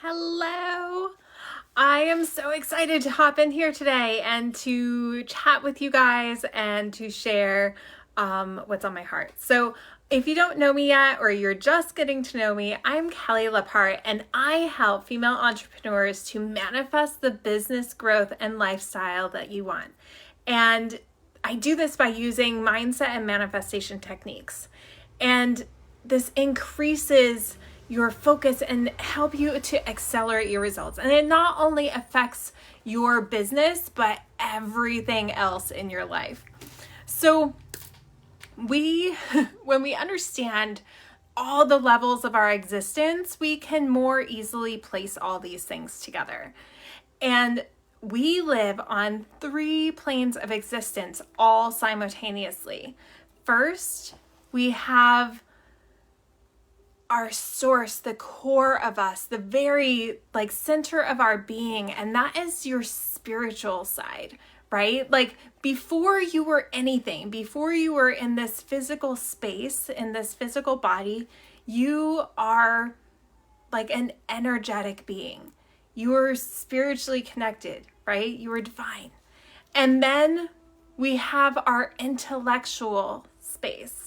Hello. I am so excited to hop in here today and to chat with you guys and to share what's on my heart. So, if you don't know me yet or you're just getting to know me, I'm Kelly Lepart and I help female entrepreneurs to manifest the business growth and lifestyle that you want. And I do this by using mindset and manifestation techniques. And this increases your focus and help you to accelerate your results. And it not only affects your business, but everything else in your life. So when we understand all the levels of our existence, we can more easily place all these things together. And we live on 3 planes of existence all simultaneously. First, we have our source, the core of us, the very center of our being, and that is your spiritual side, right? Like before you were anything, before you were in this physical space, in this physical body, you are like an energetic being. You are spiritually connected, right? You are divine. And then we have our intellectual space,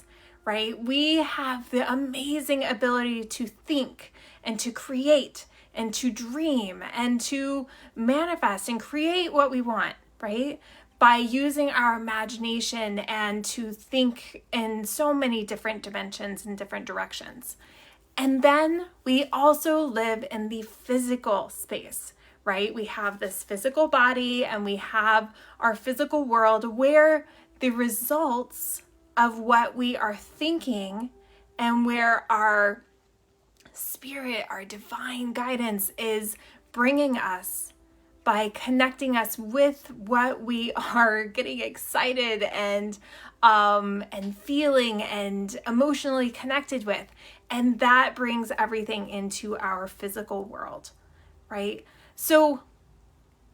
right? We have the amazing ability to think and to create and to dream and to manifest and create what we want, right? By using our imagination and to think in so many different dimensions and different directions. And then we also live in the physical space, right? We have this physical body and we have our physical world where the results of what we are thinking and where our spirit, our divine guidance is bringing us by connecting us with what we are getting excited and feeling and emotionally connected with. And that brings everything into our physical world, right? So,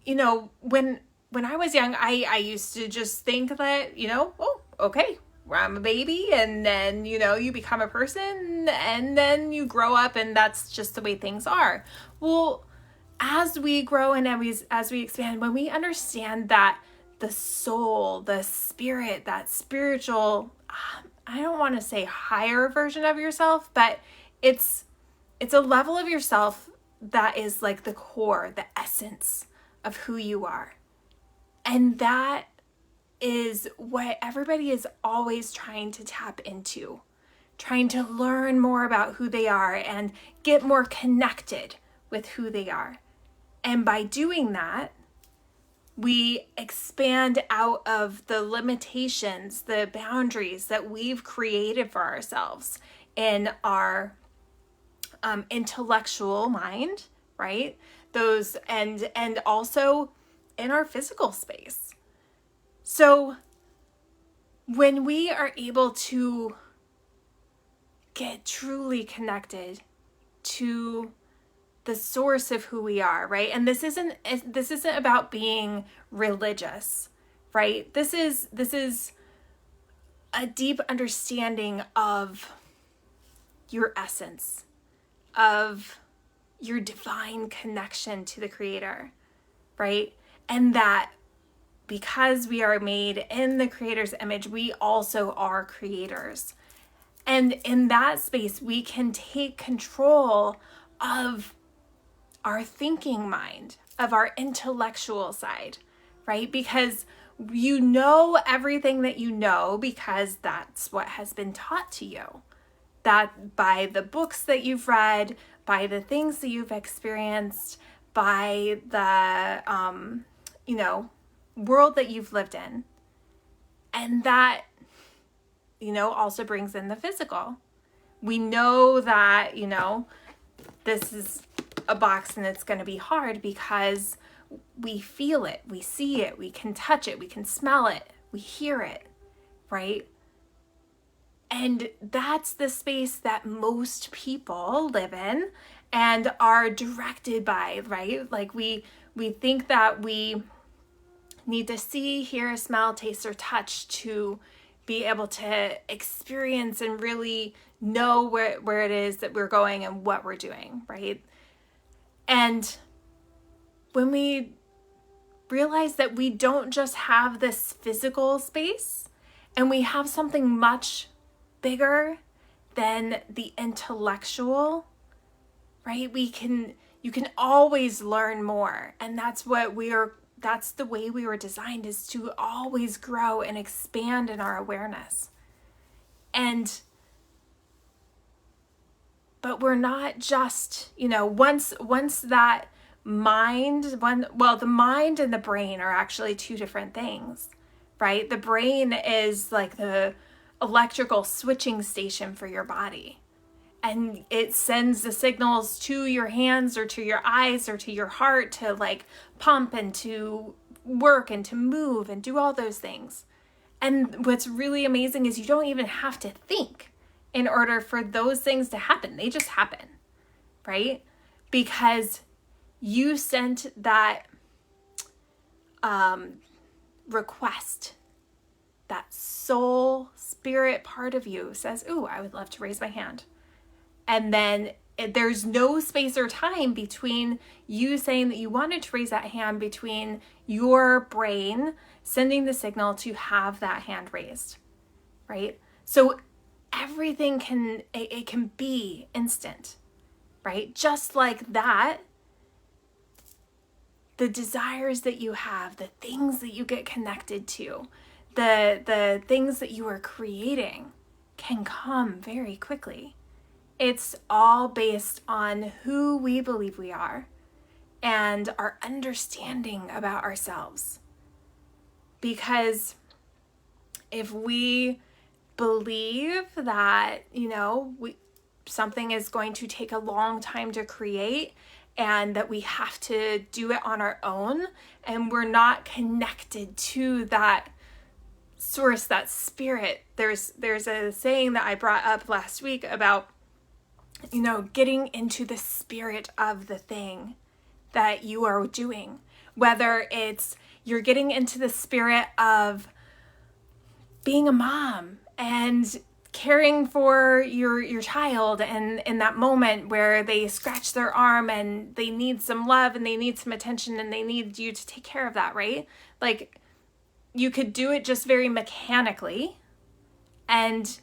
when I was young, I used to just think that, oh, okay, I'm a baby, and then, you become a person, and then you grow up, and that's just the way things are. Well, as we grow and as we expand, when we understand that the soul, the spirit, that spiritual, I don't want to say higher version of yourself, but it's a level of yourself that is like the core, the essence of who you are. And that is what everybody is always trying to tap into, trying to learn more about who they are and get more connected with who they are. And by doing that, we expand out of the limitations, the boundaries that we've created for ourselves in our intellectual mind, right? Those and also in our physical space. So when we are able to get truly connected to the source of who we are, right? And this isn't about being religious, right? This is a deep understanding of your essence, of your divine connection to the Creator, right? And that because we are made in the Creator's image, we also are creators. And in that space, we can take control of our thinking mind, of our intellectual side, right? Because you know everything that you know because that's what has been taught to you. That by the books that you've read, by the things that you've experienced, by the, world that you've lived in. And that, also brings in the physical. We know that, this is a box and it's going to be hard because we feel it, we see it, we can touch it, we can smell it, we hear it, right? And that's the space that most people live in and are directed by, right? Like we think that we need to see, hear, smell, taste, or touch to be able to experience and really know where it is that we're going and what we're doing, right? And when we realize that we don't just have this physical space, and we have something much bigger than the intellectual, right? You can always learn more. And that's the way we were designed, is to always grow and expand in our awareness. But we're not just, once that the mind and the brain are actually two different things, right? The brain is like the electrical switching station for your body. And it sends the signals to your hands or to your eyes or to your heart to like pump and to work and to move and do all those things. And what's really amazing is you don't even have to think in order for those things to happen. They just happen, right? Because you sent that request. That soul spirit part of you says, "Ooh, I would love to raise my hand." And then there's no space or time between you saying that you wanted to raise that hand, between your brain sending the signal to have that hand raised, right? So everything can be instant, right? Just like that, the desires that you have, the things that you get connected to, the things that you are creating can come very quickly. It's all based on who we believe we are and our understanding about ourselves. Because if we believe that, something is going to take a long time to create and that we have to do it on our own, and we're not connected to that source, that spirit. There's a saying that I brought up last week about getting into the spirit of the thing that you are doing. Whether it's you're getting into the spirit of being a mom and caring for your child, and in that moment where they scratch their arm and they need some love and they need some attention and they need you to take care of that, right? Like, you could do it just very mechanically. And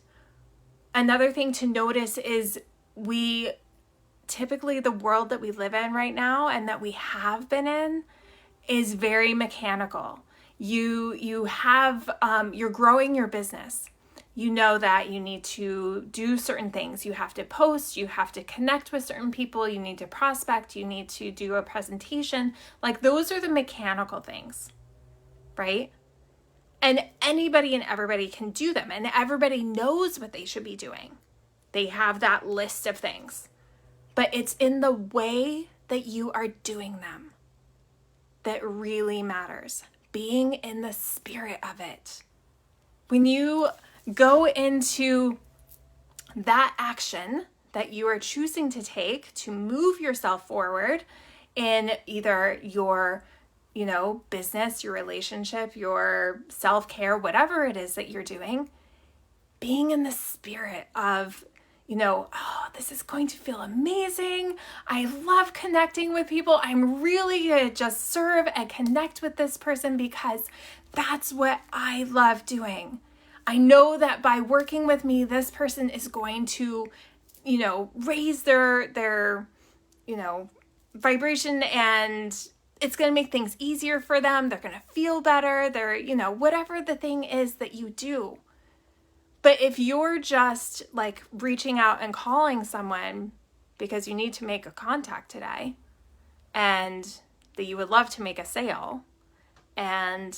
another thing to notice is the world that we live in right now and that we have been in is very mechanical. You're growing your business. You know that you need to do certain things. You have to post, you have to connect with certain people, you need to prospect, you need to do a presentation. Like, those are the mechanical things, right? And anybody and everybody can do them, and everybody knows what they should be doing. They have that list of things. But it's in the way that you are doing them that really matters. Being in the spirit of it. When you go into that action that you are choosing to take to move yourself forward in either your business, your relationship, your self-care, whatever it is that you're doing, being in the spirit of, this is going to feel amazing. I love connecting with people. I'm really going to just serve and connect with this person because that's what I love doing. I know that by working with me, this person is going to, raise their vibration, and it's going to make things easier for them. They're going to feel better. They're, whatever the thing is that you do. But if you're just like reaching out and calling someone because you need to make a contact today and that you would love to make a sale, and,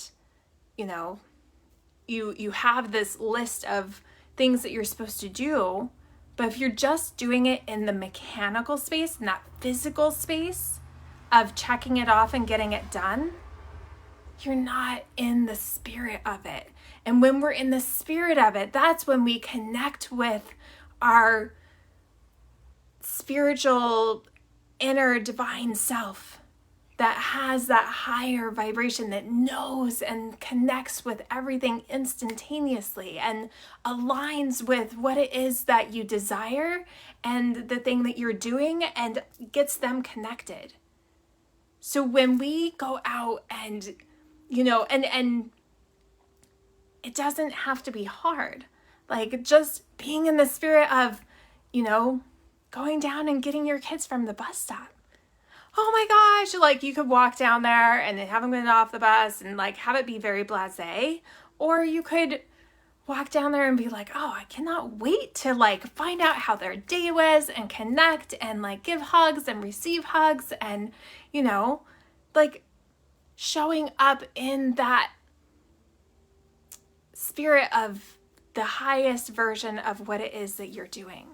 you have this list of things that you're supposed to do, but if you're just doing it in the mechanical space, in that physical space of checking it off and getting it done, you're not in the spirit of it. And when we're in the spirit of it, that's when we connect with our spiritual inner divine self that has that higher vibration, that knows and connects with everything instantaneously and aligns with what it is that you desire and the thing that you're doing and gets them connected. So when we go out and, and it doesn't have to be hard. Like just being in the spirit of, going down and getting your kids from the bus stop. Oh my gosh, like you could walk down there and have them get off the bus and like have it be very blasé. Or you could walk down there and be like, oh, I cannot wait to like find out how their day was and connect and like give hugs and receive hugs and, like showing up in that spirit of the highest version of what it is that you're doing.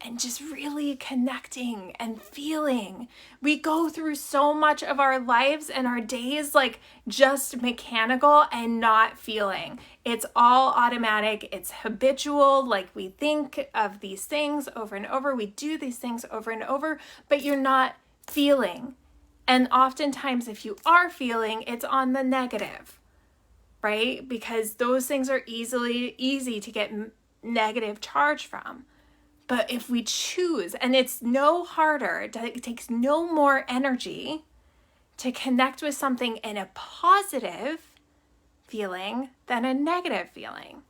And just really connecting and feeling. We go through so much of our lives and our days like just mechanical and not feeling. It's all automatic. It's habitual. Like we think of these things over and over. We do these things over and over, but you're not feeling. And oftentimes if you are feeling, it's on the negative, right? Because those things are easy to get negative charge from. But if we choose, and it's no harder, it takes no more energy to connect with something in a positive feeling than a negative feeling,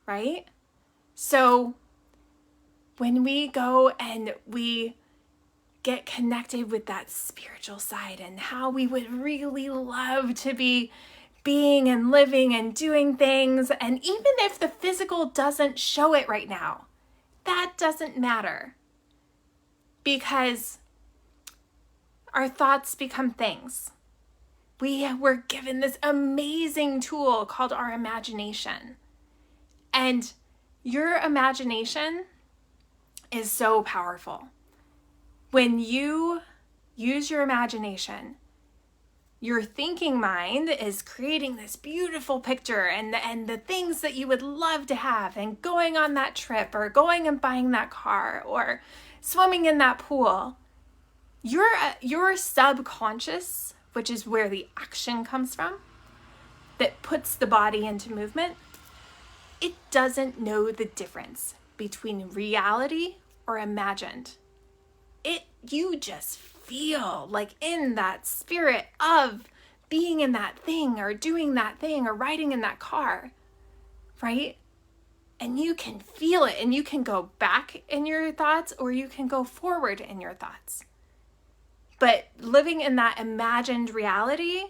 right? So when we go and we get connected with that spiritual side and how we would really love to be being and living and doing things, and even if the physical doesn't show it right now, that doesn't matter, because our thoughts become things. We were given this amazing tool called our imagination. And your imagination is so powerful. When you use your imagination, your thinking mind is creating this beautiful picture and the things that you would love to have, and going on that trip or going and buying that car or swimming in that pool. Your subconscious, which is where the action comes from, that puts the body into movement, it doesn't know the difference between reality or imagined. You just feel like in that spirit of being in that thing or doing that thing or riding in that car, right? And you can feel it, and you can go back in your thoughts or you can go forward in your thoughts. But living in that imagined reality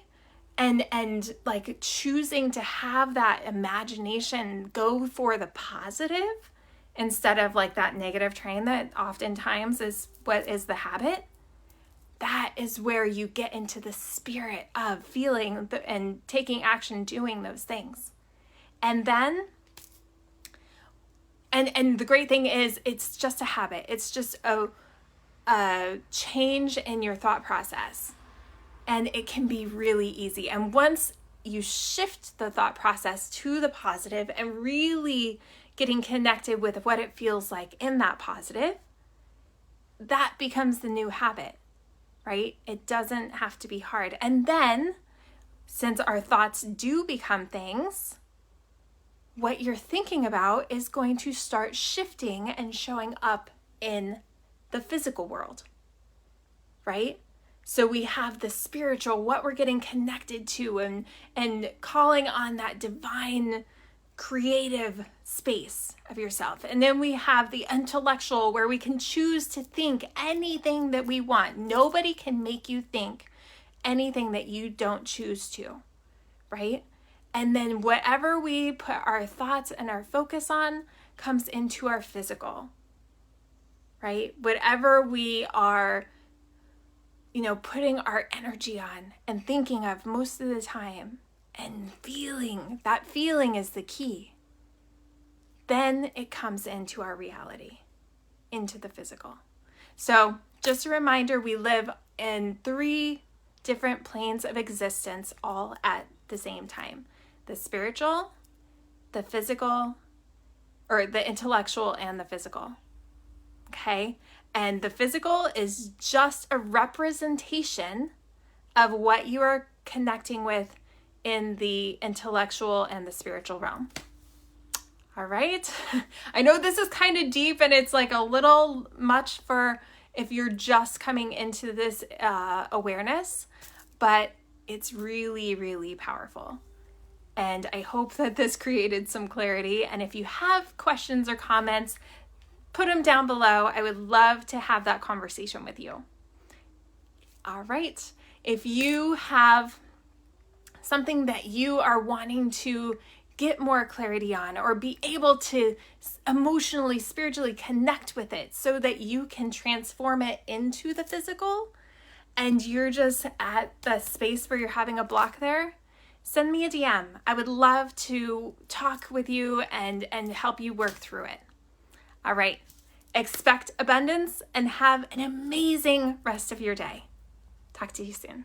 and like choosing to have that imagination go for the positive instead of like that negative train that oftentimes is what is the habit, that is where you get into the spirit of feeling and taking action, doing those things. And then, and the great thing is it's just a habit. It's just a change in your thought process. And it can be really easy. And once you shift the thought process to the positive and really getting connected with what it feels like in that positive, that becomes the new habit, right? It doesn't have to be hard. And then, since our thoughts do become things, what you're thinking about is going to start shifting and showing up in the physical world, right? So we have the spiritual, what we're getting connected to and calling on that divine creative space of yourself. And then we have the intellectual, where we can choose to think anything that we want. Nobody can make you think anything that you don't choose to, right? And then whatever we put our thoughts and our focus on comes into our physical, right? Whatever we are, putting our energy on and thinking of most of the time and feeling, that feeling is the key. Then it comes into our reality, into the physical. So just a reminder, we live in 3 different planes of existence all at the same time. The spiritual, the physical, or the intellectual and the physical. Okay? And the physical is just a representation of what you are connecting with in the intellectual and the spiritual realm. All right. I know this is kind of deep and it's like a little much for if you're just coming into this awareness, but it's really, really powerful. And I hope that this created some clarity. And if you have questions or comments, put them down below. I would love to have that conversation with you. All right. If you have something that you are wanting to get more clarity on or be able to emotionally, spiritually connect with it so that you can transform it into the physical, and you're just at the space where you're having a block there, send me a DM. I would love to talk with you and help you work through it. All right. Expect abundance and have an amazing rest of your day. Talk to you soon.